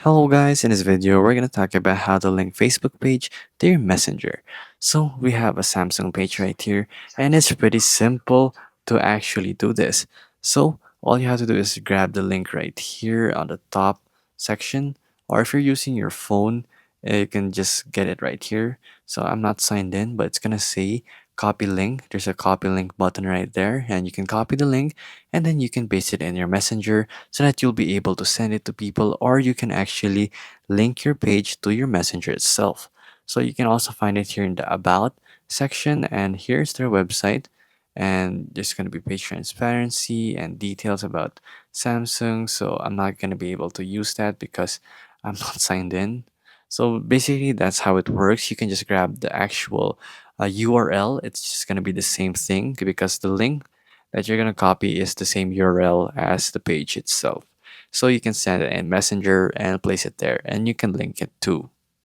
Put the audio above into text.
Hello guys, in this video we're going to talk about how to link Facebook page to your messenger. So we have a Samsung page right here and it's pretty simple to actually do this. So all you have to do is grab the link right here on the top section, or if you're using your phone you can just get it right here. So I'm not signed in, but it's going to say copy link. There's a copy link button right there and you can copy the link and then you can paste it in your messenger so that you'll be able to send it to people, or you can actually link your page to your messenger itself. So you can also find it here in the about section, and here's their website, and there's going to be page transparency and details about Samsung. So I'm not going to be able to use that because I'm not signed in. So basically that's how it works. You can just grab the actual URL. It's just going to be the same thing because the link that you're going to copy is the same URL as the page itself. So you can send it in Messenger and place it there, and you can link it too.